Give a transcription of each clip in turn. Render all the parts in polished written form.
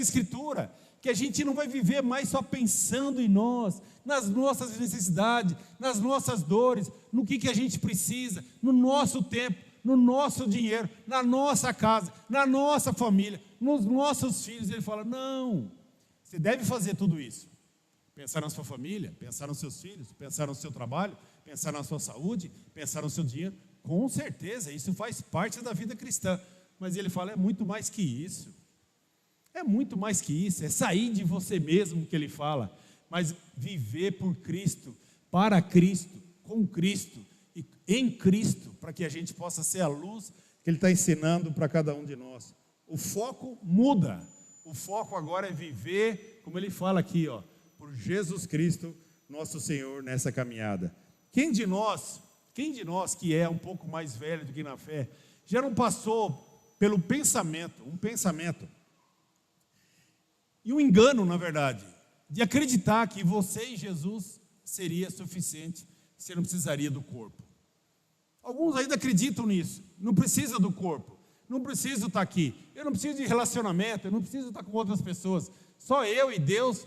Escritura, que a gente não vai viver mais só pensando em nós, nas nossas necessidades, nas nossas dores, no que a gente precisa, no nosso tempo, no nosso dinheiro, na nossa casa, na nossa família, nos nossos filhos. Ele fala, não, você deve fazer tudo isso. Pensar na sua família, pensar nos seus filhos, pensar no seu trabalho, pensar na sua saúde, pensar no seu dinheiro. Com certeza, isso faz parte da vida cristã. Mas ele fala, é muito mais que isso. É muito mais que isso, é sair de você mesmo que ele fala, mas viver por Cristo, para Cristo, com Cristo e em Cristo, para que a gente possa ser a luz que ele está ensinando para cada um de nós. O foco muda, o foco agora é viver, como ele fala aqui, ó, por Jesus Cristo, nosso Senhor, nessa caminhada. Quem de nós que é um pouco mais velho do que na fé, já não passou pelo pensamento, um pensamento, e um engano, na verdade, de acreditar que você e Jesus seria suficiente, você não precisaria do corpo. Alguns ainda acreditam nisso, não precisa do corpo, não preciso estar aqui, eu não preciso de relacionamento, eu não preciso estar com outras pessoas, só eu e Deus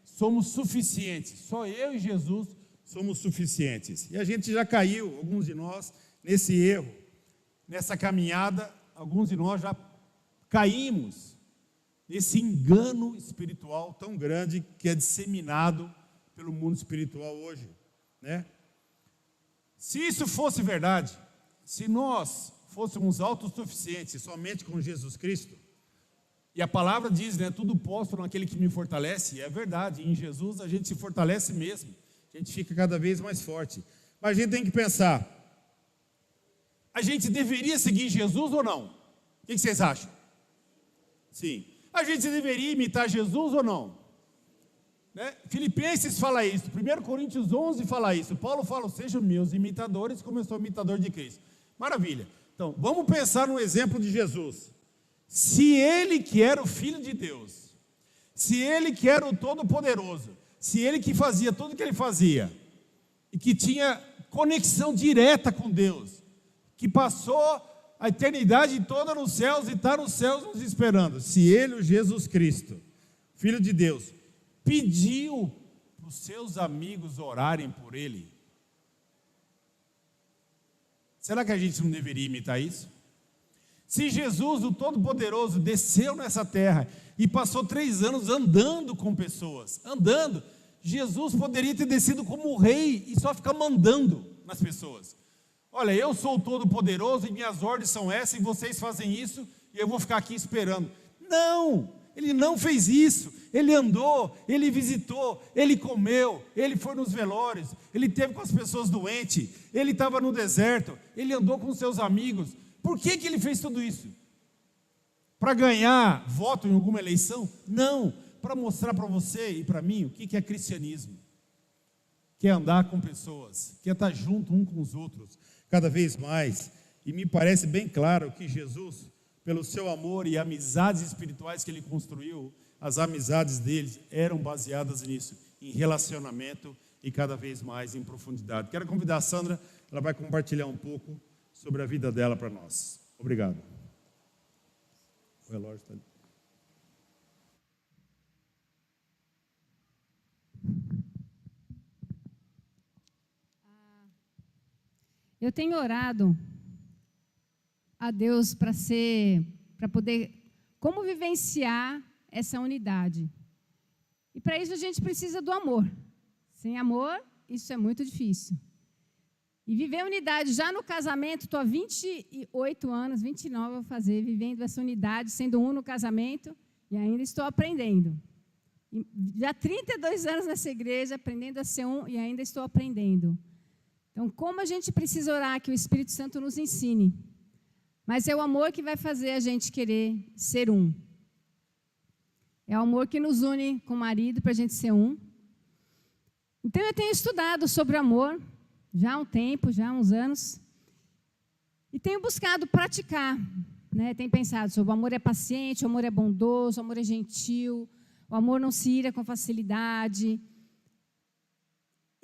somos suficientes, só eu e Jesus somos suficientes. E a gente já caiu, alguns de nós, nesse erro, nessa caminhada, alguns de nós já caímos nesse engano espiritual tão grande que é disseminado pelo mundo espiritual hoje, né? Se isso fosse verdade, se nós fôssemos autossuficientes somente com Jesus Cristo, e a palavra diz, né, tudo posso naquele que me fortalece, e é verdade, em Jesus a gente se fortalece mesmo, a gente fica cada vez mais forte. Mas a gente tem que pensar, a gente deveria seguir Jesus ou não? O que vocês acham? Sim. A gente deveria imitar Jesus ou não? Né? Filipenses fala isso, 1 Coríntios 11 fala isso, Paulo fala, sejam meus imitadores, como eu sou imitador de Cristo. Maravilha. Então, vamos pensar no exemplo de Jesus. Se ele que era o Filho de Deus, se ele que era o Todo-Poderoso, se ele que fazia tudo o que ele fazia, e que tinha conexão direta com Deus, que passou a eternidade toda nos céus e está nos céus nos esperando, se ele, o Jesus Cristo, Filho de Deus, pediu para os seus amigos orarem por ele, será que a gente não deveria imitar isso? Se Jesus, o Todo-Poderoso, desceu nessa terra e passou 3 anos andando com pessoas, andando, Jesus poderia ter descido como rei e só ficar mandando nas pessoas. Olha, eu sou o Todo-Poderoso e minhas ordens são essas e vocês fazem isso e eu vou ficar aqui esperando. Não, ele não fez isso. Ele andou, ele visitou, ele comeu, ele foi nos velórios, ele esteve com as pessoas doentes, ele estava no deserto, ele andou com seus amigos. Por que ele fez tudo isso? Para ganhar voto em alguma eleição? Não, para mostrar para você e para mim o que é cristianismo. Que é andar com pessoas, que é estar junto um com os outros, cada vez mais. E me parece bem claro que Jesus, pelo seu amor e amizades espirituais que ele construiu, as amizades dele eram baseadas nisso, em relacionamento e cada vez mais em profundidade. Quero convidar a Sandra, ela vai compartilhar um pouco sobre a vida dela para nós. Obrigado. O relógio está ali. Eu tenho orado a Deus para poder, como vivenciar essa unidade. E para isso a gente precisa do amor. Sem amor, isso é muito difícil. E viver unidade, já no casamento, estou há 28 anos, 29 vou fazer, vivendo essa unidade, sendo um no casamento, e ainda estou aprendendo. E já 32 anos nessa igreja, aprendendo a ser um, e ainda estou aprendendo. Então, como a gente precisa orar que o Espírito Santo nos ensine. Mas é o amor que vai fazer a gente querer ser um. É o amor que nos une com o marido para a gente ser um. Então, eu tenho estudado sobre amor, já há um tempo, já há uns anos, e tenho buscado praticar, né? Tenho pensado sobre o amor é paciente, o amor é bondoso, o amor é gentil, o amor não se ira com facilidade.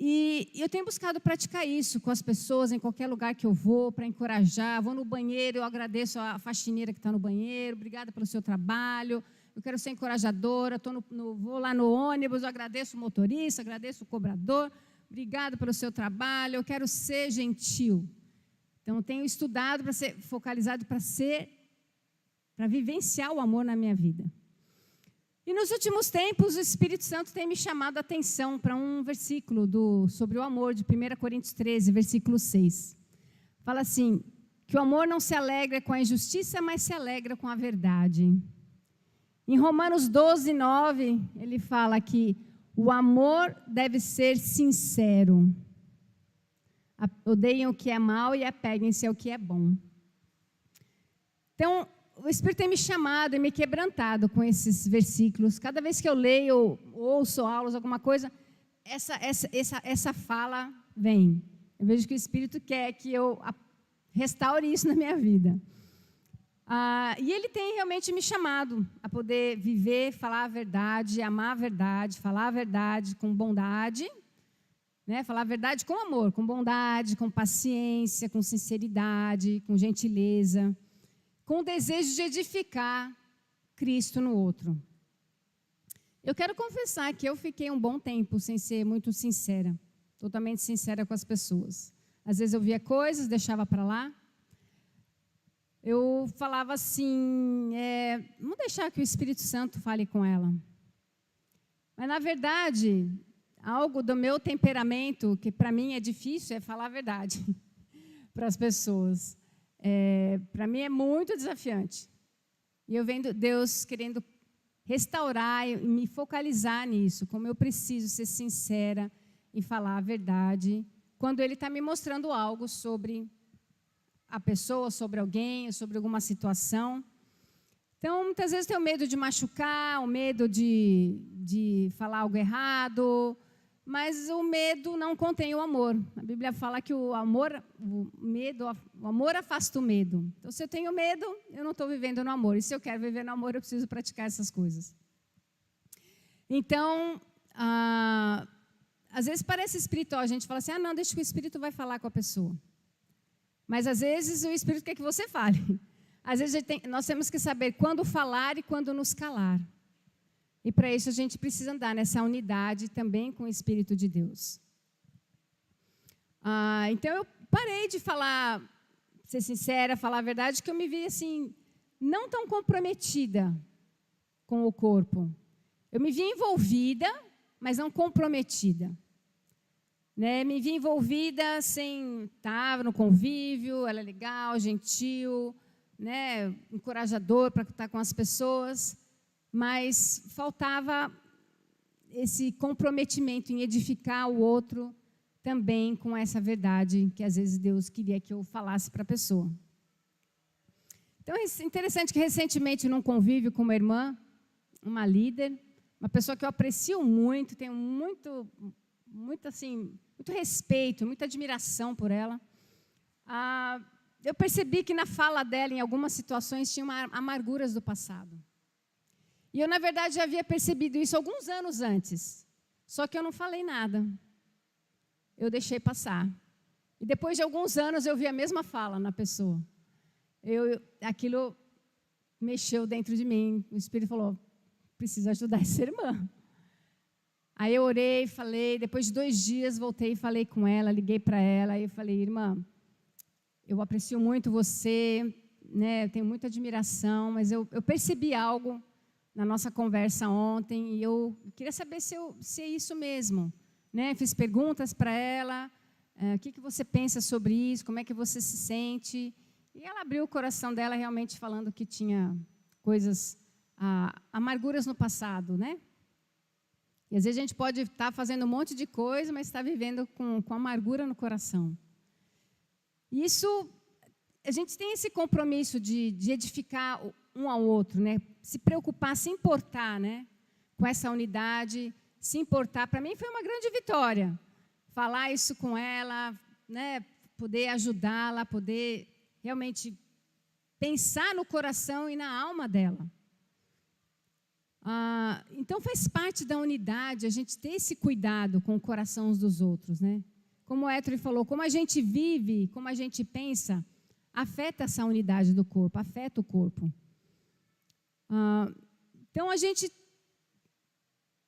E eu tenho buscado praticar isso com as pessoas, em qualquer lugar que eu vou, para encorajar. Vou no banheiro, eu agradeço a faxineira que está no banheiro, obrigada pelo seu trabalho. eu quero ser encorajadora, vou lá no ônibus, eu agradeço o motorista, agradeço o cobrador, obrigado pelo seu trabalho, eu quero ser gentil. Então, tenho estudado para ser focalizado para vivenciar o amor na minha vida. E nos últimos tempos, o Espírito Santo tem me chamado a atenção para um versículo sobre o amor, de 1 Coríntios 13, versículo 6. Fala assim, que o amor não se alegra com a injustiça, mas se alegra com a verdade. Em Romanos 12, 9, ele fala que o amor deve ser sincero. Odeiem o que é mal e apeguem-se ao que é bom. Então, o Espírito tem me chamado e me quebrantado com esses versículos. Cada vez que eu leio, ouço aulas, alguma coisa, essa fala vem. Eu vejo que o Espírito quer que eu restaure isso na minha vida. E Ele tem realmente me chamado a poder viver, falar a verdade, amar a verdade, falar a verdade com bondade, né? Falar a verdade com amor, com bondade, com paciência, com sinceridade, com gentileza, com o desejo de edificar Cristo no outro. Eu quero confessar que eu fiquei um bom tempo sem ser muito sincera, totalmente sincera com as pessoas. Às vezes eu via coisas, deixava para lá. Eu falava assim, vamos deixar que o Espírito Santo fale com ela. Mas, na verdade, algo do meu temperamento, que para mim é difícil, é falar a verdade para as pessoas. Para mim é muito desafiante. E eu vendo Deus querendo restaurar e me focalizar nisso, como eu preciso ser sincera e falar a verdade, quando Ele está me mostrando algo sobre a pessoa, sobre alguém, sobre alguma situação. Então, muitas vezes tenho medo de machucar, o medo de falar algo errado, mas o medo não contém o amor. A Bíblia fala que o amor afasta o medo. Então, se eu tenho medo, eu não estou vivendo no amor. E se eu quero viver no amor, eu preciso praticar essas coisas. Então, às vezes parece espiritual. A gente fala assim, não, deixa que o Espírito vai falar com a pessoa. Mas, às vezes, o Espírito quer que você fale. Às vezes, nós temos que saber quando falar e quando nos calar. E, para isso, a gente precisa andar nessa unidade também com o Espírito de Deus. Então, eu parei de falar, ser sincera, falar a verdade, que eu me vi, assim, não tão comprometida com o corpo. Eu me vi envolvida, mas não comprometida. Me vi envolvida sem estar no convívio, ela é legal, gentil, encorajador para estar com as pessoas, mas faltava esse comprometimento em edificar o outro também com essa verdade que às vezes Deus queria que eu falasse para a pessoa. Então é interessante que recentemente num convívio com uma irmã, uma líder, uma pessoa que eu aprecio muito, tenho muito respeito, muita admiração por ela. Eu percebi que na fala dela, em algumas situações, tinha amarguras do passado. E eu, na verdade, já havia percebido isso alguns anos antes. Só que eu não falei nada. Eu deixei passar. E depois de alguns anos, eu vi a mesma fala na pessoa. Aquilo mexeu dentro de mim. O Espírito falou, preciso ajudar essa irmã. Aí eu orei, falei, depois de 2 dias voltei e falei com ela, liguei para ela, e eu falei, irmã, eu aprecio muito você, eu tenho muita admiração, mas eu percebi algo na nossa conversa ontem, e eu queria saber se é isso mesmo. Fiz perguntas para ela, o que você pensa sobre isso, como é que você se sente, e ela abriu o coração dela realmente falando que tinha coisas, amarguras no passado, E às vezes a gente pode estar fazendo um monte de coisa, mas está vivendo com amargura no coração. E isso, a gente tem esse compromisso de edificar um ao outro, se preocupar, se importar com essa unidade, se importar. Para mim foi uma grande vitória falar isso com ela, poder ajudá-la, poder realmente pensar no coração e na alma dela. Então, faz parte da unidade a gente ter esse cuidado com o coração uns dos outros. Como o Héctor falou, como a gente vive, como a gente pensa, afeta essa unidade do corpo, afeta o corpo. Então,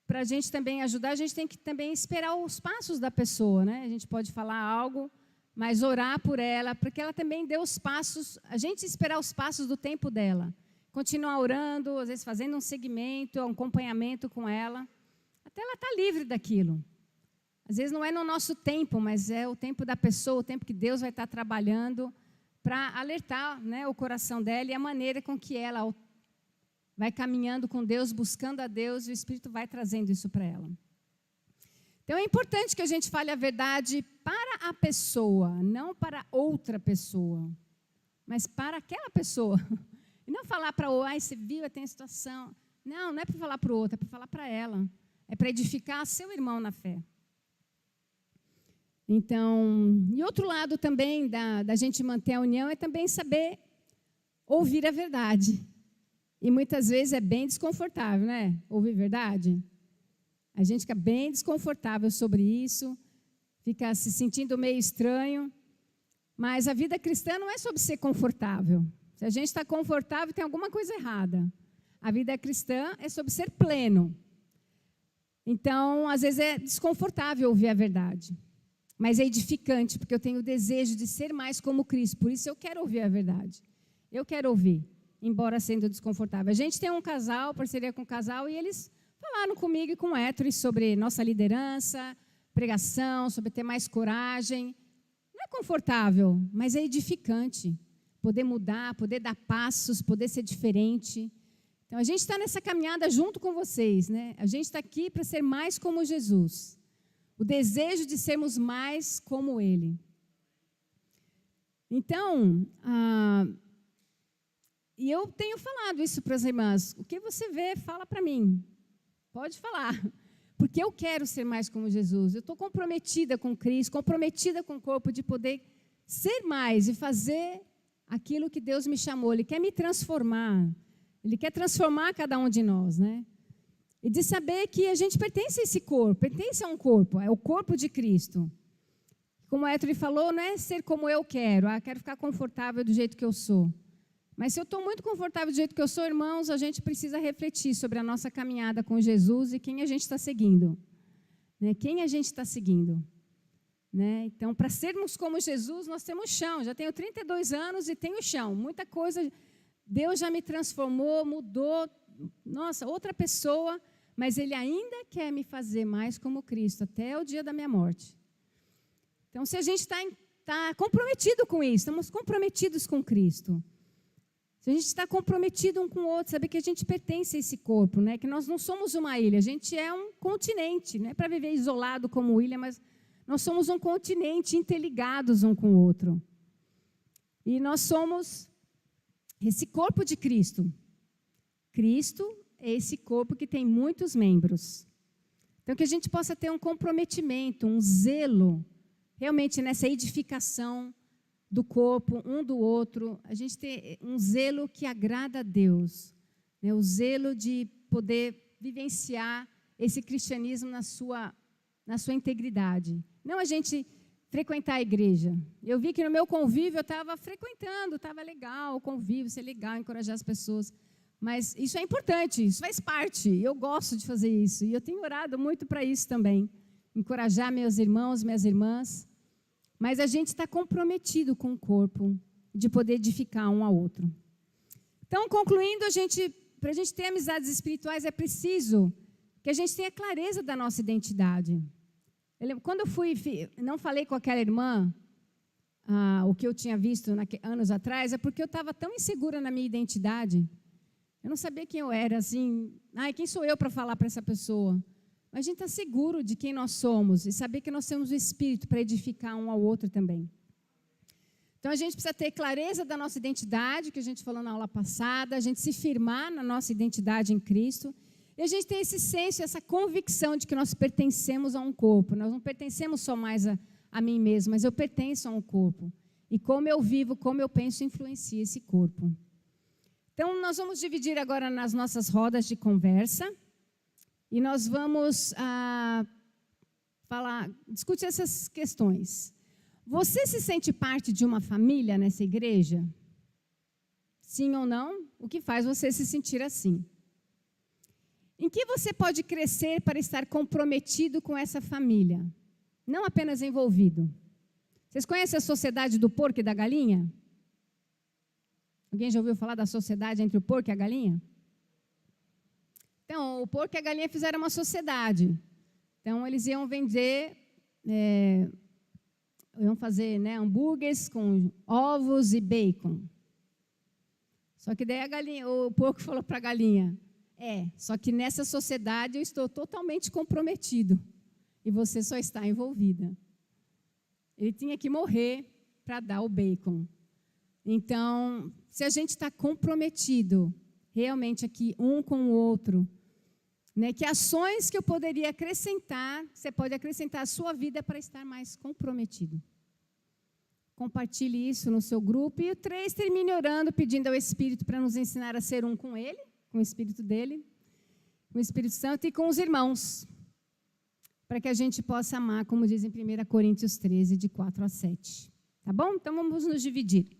para a gente também ajudar, a gente tem que também esperar os passos da pessoa, né? A gente pode falar algo, mas orar por ela, para que ela também dê os passos, a gente esperar os passos do tempo dela. Continuar orando, às vezes fazendo um segmento, um acompanhamento com ela, até ela estar livre daquilo. Às vezes não é no nosso tempo, mas é o tempo da pessoa, o tempo que Deus vai estar trabalhando para alertar, né, o coração dela e a maneira com que ela vai caminhando com Deus, buscando a Deus, e o Espírito vai trazendo isso para ela. Então, é importante que a gente fale a verdade para a pessoa, não para outra pessoa, mas para aquela pessoa. E não falar para o você viu, tem situação. Não é para falar para o outro, é para falar para ela. É para edificar seu irmão na fé. Então, e outro lado também da gente manter a união é também saber ouvir a verdade. E muitas vezes é bem desconfortável, né? Ouvir verdade. A gente fica bem desconfortável sobre isso, fica se sentindo meio estranho. Mas a vida cristã não é sobre ser confortável. Se a gente está confortável, tem alguma coisa errada. A vida cristã é sobre ser pleno. Então, às vezes é desconfortável ouvir a verdade. Mas é edificante, porque eu tenho o desejo de ser mais como Cristo. Por isso eu quero ouvir a verdade. Eu quero ouvir, embora sendo desconfortável. A gente tem um casal, parceria com um casal, e eles falaram comigo e com o Héctor sobre nossa liderança, pregação, sobre ter mais coragem. Não é confortável, mas é edificante. Poder mudar, poder dar passos, poder ser diferente. Então, a gente está nessa caminhada junto com vocês, né? A gente está aqui para ser mais como Jesus. O desejo de sermos mais como Ele. Então, e eu tenho falado isso para as irmãs. O que você vê, fala para mim. Pode falar. Porque eu quero ser mais como Jesus. Eu estou comprometida com Cristo, comprometida com o corpo de poder ser mais e fazer aquilo que Deus me chamou. Ele quer me transformar. Ele quer transformar cada um de nós, né? E de saber que a gente pertence a esse corpo, pertence a um corpo, é o corpo de Cristo. Como a Héctor falou, não é ser como eu quero, quero ficar confortável do jeito que eu sou. Mas se eu estou muito confortável do jeito que eu sou, irmãos, a gente precisa refletir sobre a nossa caminhada com Jesus e quem a gente está seguindo. Né? Quem a gente está seguindo. Né? Então, para sermos como Jesus, nós temos chão. Já tenho 32 anos e tenho chão. Muita coisa, Deus já me transformou, mudou. Nossa, outra pessoa, mas Ele ainda quer me fazer mais como Cristo, até o dia da minha morte. Então, se a gente está comprometido com isso, estamos comprometidos com Cristo. Se a gente está comprometido um com o outro, saber que a gente pertence a esse corpo, né? Que nós não somos uma ilha, a gente é um continente, não é para viver isolado como ilha, mas nós somos um continente interligados um com o outro. E nós somos esse corpo de Cristo. Cristo é esse corpo que tem muitos membros. Então, que a gente possa ter um comprometimento, um zelo, realmente nessa edificação do corpo, um do outro. A gente tem um zelo que agrada a Deus. Né? O zelo de poder vivenciar esse cristianismo na sua integridade. Não a gente frequentar a igreja. Eu vi que no meu convívio eu estava frequentando, estava legal, o convívio, ser legal, encorajar as pessoas. Mas isso é importante, isso faz parte. Eu gosto de fazer isso. E eu tenho orado muito para isso também. Encorajar meus irmãos, minhas irmãs. Mas a gente está comprometido com o corpo, de poder edificar um ao outro. Então, concluindo, para a gente ter amizades espirituais, é preciso que a gente tenha clareza da nossa identidade. Quando eu não falei com aquela irmã o que eu tinha visto anos atrás, é porque eu estava tão insegura na minha identidade. Eu não sabia quem eu era, assim, quem sou eu para falar para essa pessoa? Mas a gente está seguro de quem nós somos e saber que nós temos o Espírito para edificar um ao outro também. Então, a gente precisa ter clareza da nossa identidade, que a gente falou na aula passada, a gente se firmar na nossa identidade em Cristo, e a gente tem esse senso, essa convicção de que nós pertencemos a um corpo. Nós não pertencemos só mais a mim mesmo, mas eu pertenço a um corpo. E como eu vivo, como eu penso, influencia esse corpo. Então, nós vamos dividir agora nas nossas rodas de conversa. E nós vamos discutir essas questões. Você se sente parte de uma família nessa igreja? Sim ou não? O que faz você se sentir assim? que você pode crescer para estar comprometido com essa família? Não apenas envolvido. Vocês conhecem a sociedade do porco e da galinha? Alguém já ouviu falar da sociedade entre o porco e a galinha? Então, o porco e a galinha fizeram uma sociedade. Então, eles iam vender, iam fazer, né, hambúrgueres com ovos e bacon. Só que daí o porco falou para a galinha, só que nessa sociedade eu estou totalmente comprometido e você só está envolvida. Ele tinha que morrer para dar o bacon. Então, se a gente está comprometido realmente aqui um com o outro, né, que ações que eu poderia acrescentar, você pode acrescentar a sua vida para estar mais comprometido. Compartilhe isso no seu grupo. E o 3, termine orando, pedindo ao Espírito para nos ensinar a ser um com Ele, com o Espírito dEle, com o Espírito Santo e com os irmãos, para que a gente possa amar, como diz em 1 Coríntios 13, de 4 a 7. Tá bom? Então, vamos nos dividir.